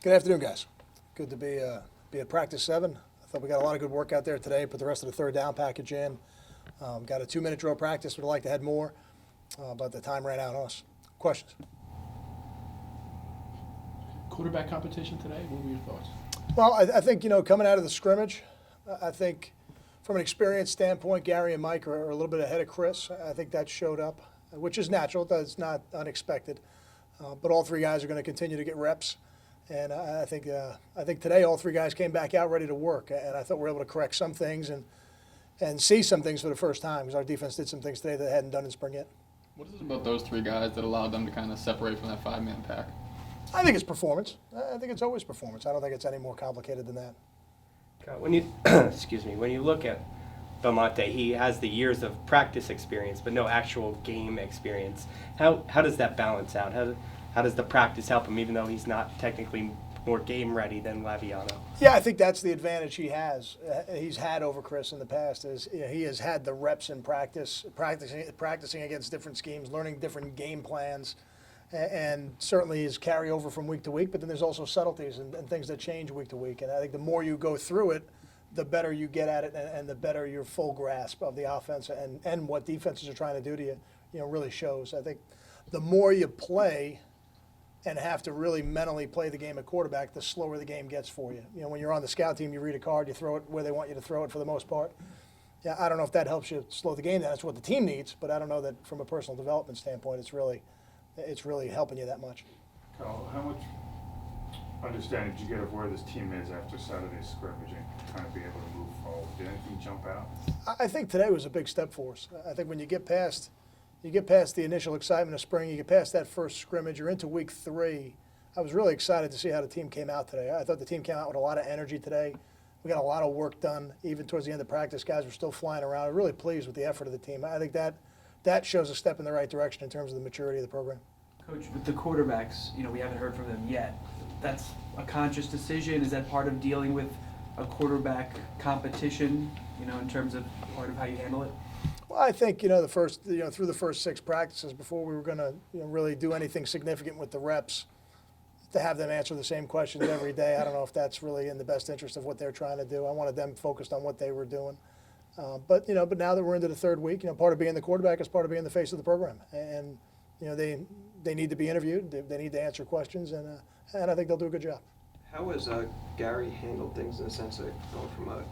Good afternoon, guys. Good to be at practice 7. I thought we got a lot of good work out there today. Put the rest of the third down package in. Got a 2-minute drill practice. Would have liked to have more, but the time ran out on us. Questions? Quarterback competition today, what were your thoughts? Well, I think, coming out of the scrimmage, I think from an experience standpoint, Gary and Mike are a little bit ahead of Chris. I think that showed up, which is natural. That's not unexpected. But all three guys are going to continue to get reps. And I think today all three guys came back out ready to work. And I thought we were able to correct some things and see some things for the first time because our defense did some things today that they hadn't done in spring yet. What is it about those three guys that allowed them to kind of separate from that 5-man pack? I think it's performance. I think it's always performance. I don't think it's any more complicated than that. When you when you look at Belmonte, he has the years of practice experience, but no actual game experience. How does that balance out? How does the practice help him, even though he's not technically more game ready than Laviano? Yeah, I think that's the advantage he has. He's had over Chris in the past. Is he has had the reps in practicing against different schemes, learning different game plans, and certainly his carryover from week to week. But then there's also subtleties and things that change week to week. And I think the more you go through it, the better you get at it, and the better your full grasp of the offense and what defenses are trying to do to you, really shows. I think the more you play and have to really mentally play the game at quarterback, the slower the game gets for you. When you're on the scout team, you read a card, you throw it where they want you to throw it for the most part. Yeah, I don't know if that helps you slow the game down. That's what the team needs, but I don't know that from a personal development standpoint, it's really helping you that much. Kyle, how much understanding did you get of where this team is after Saturday's scrimmage and kind of be able to move forward? Did anything jump out? I think today was a big step for us. I think when you get past the initial excitement of spring, you get past that first scrimmage, you're into week 3. I was really excited to see how the team came out today. I thought the team came out with a lot of energy today. We got a lot of work done. Even towards the end of practice, guys were still flying around. I'm really pleased with the effort of the team. I think that shows a step in the right direction in terms of the maturity of the program. Coach, with the quarterbacks, we haven't heard from them yet. That's a conscious decision. Is that part of dealing with a quarterback competition, in terms of part of how you handle it? Well, I think, through the first 6 practices before we were going to really do anything significant with the reps, to have them answer the same questions every day, I don't know if that's really in the best interest of what they're trying to do. I wanted them focused on what they were doing. But now that we're into the 3rd week, part of being the quarterback is part of being the face of the program. And they need to be interviewed. They need to answer questions, and I think they'll do a good job. How has Gary handled things in the sense of going from a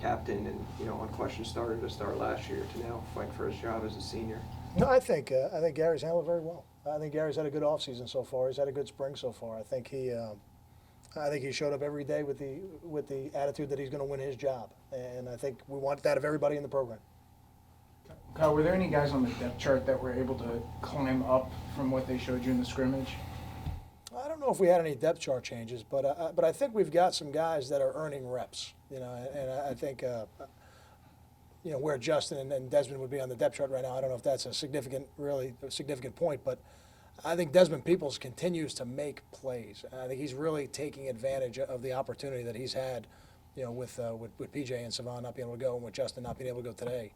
captain and unquestioned starter to start last year to now fight for his job as a senior? No, I think Gary's handled it very well. I think Gary's had a good offseason so far. He's had a good spring so far. I think he showed up every day with the attitude that he's going to win his job, and I think we want that of everybody in the program. Kyle, were there any guys on the depth chart that were able to climb up from what they showed you in the scrimmage? I don't know if we had any depth chart changes, but I think we've got some guys that are earning reps. And I think where Justin and Desmond would be on the depth chart right now, I don't know if that's a significant point, but I think Desmond Peoples continues to make plays. And I think he's really taking advantage of the opportunity that he's had, with PJ and Savon not being able to go and with Justin not being able to go today.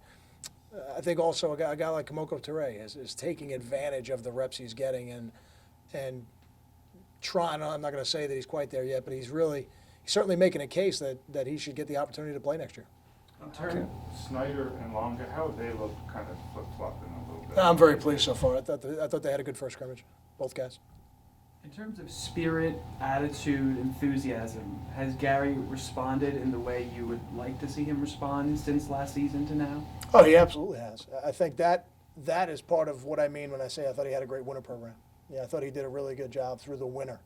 I think also a guy like Kamoko Toure is taking advantage of the reps he's getting and trying. I'm not going to say that he's quite there yet, but he's certainly making a case that he should get the opportunity to play next year. Snyder and Longa, how they look kind of flip-flopping a little bit? I'm very pleased so far. I thought they had a good first scrimmage, both guys. In terms of spirit, attitude, enthusiasm, has Gary responded in the way you would like to see him respond since last season to now? Oh, he absolutely has. I think that is part of what I mean when I say I thought he had a great winter program. I thought he did a really good job through the winter,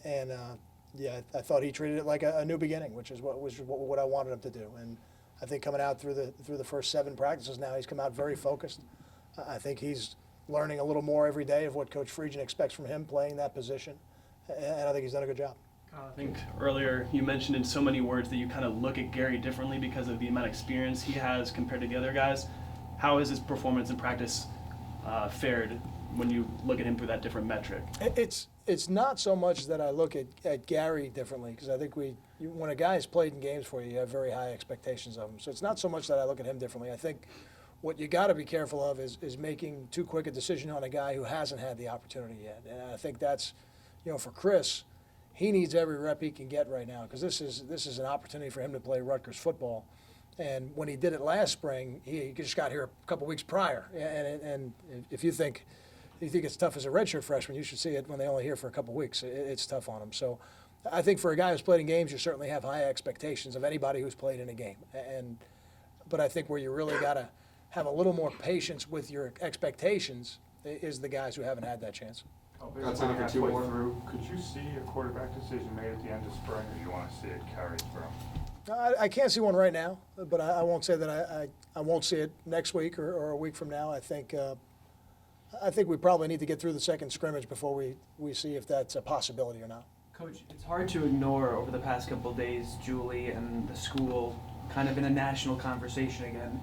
and I thought he treated it like a new beginning, which is what I wanted him to do. And I think coming out through the first 7 practices now, he's come out very focused. I think he's learning a little more every day of what Coach Friedgen expects from him playing that position, and I think he's done a good job. I think earlier you mentioned in so many words that you kind of look at Gary differently because of the amount of experience he has compared to the other guys. How has his performance in practice fared when you look at him through that different metric? It's not so much that I look at Gary differently, because I think when a guy has played in games for you, you have very high expectations of him. So it's not so much that I look at him differently. I think what you got to be careful of is making too quick a decision on a guy who hasn't had the opportunity yet. And I think that's, for Chris, he needs every rep he can get right now because this is an opportunity for him to play Rutgers football. And when he did it last spring, he just got here a couple weeks prior. And if you think it's tough as a redshirt freshman, you should see it when they only here for a couple weeks. It's tough on him. So I think for a guy who's played in games, you certainly have high expectations of anybody who's played in a game. But I think where you really got to have a little more patience with your expectations is the guys who haven't had that chance. That's it for 2 more. Through. Could you see a quarterback decision made at the end of spring, or do you want to see it carried through? I can't see one right now, but I won't say that I won't see it next week or a week from now. I think we probably need to get through the second scrimmage before we see if that's a possibility or not. Coach, it's hard to ignore over the past couple of days, Julie and the school kind of in a national conversation again.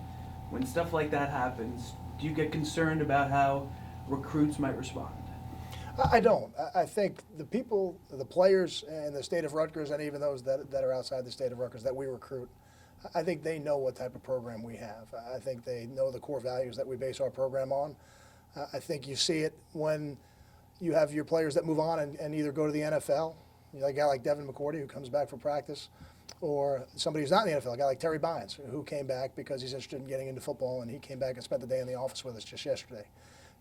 When stuff like that happens, do you get concerned about how recruits might respond? I don't. I think the people, the players in the state of Rutgers, and even those that are outside the state of Rutgers that we recruit, I think they know what type of program we have. I think they know the core values that we base our program on. I think you see it when you have your players that move on and either go to the NFL, a guy like Devin McCourty who comes back for practice, or somebody who's not in the NFL, a guy like Terry Bynes, who came back because he's interested in getting into football, and he came back and spent the day in the office with us just yesterday.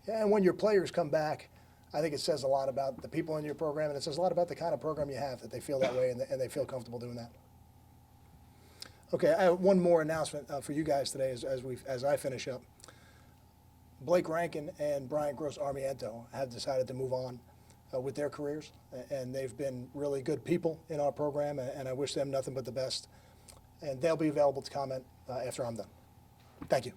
And when your players come back, I think it says a lot about the people in your program, and it says a lot about the kind of program you have, that they feel that way and they feel comfortable doing that. Okay, I have one more announcement for you guys today as I finish up. Blake Rankin and Bryant Gross-Armiento have decided to move on with their careers, and they've been really good people in our program, and I wish them nothing but the best. And they'll be available to comment after I'm done. Thank you.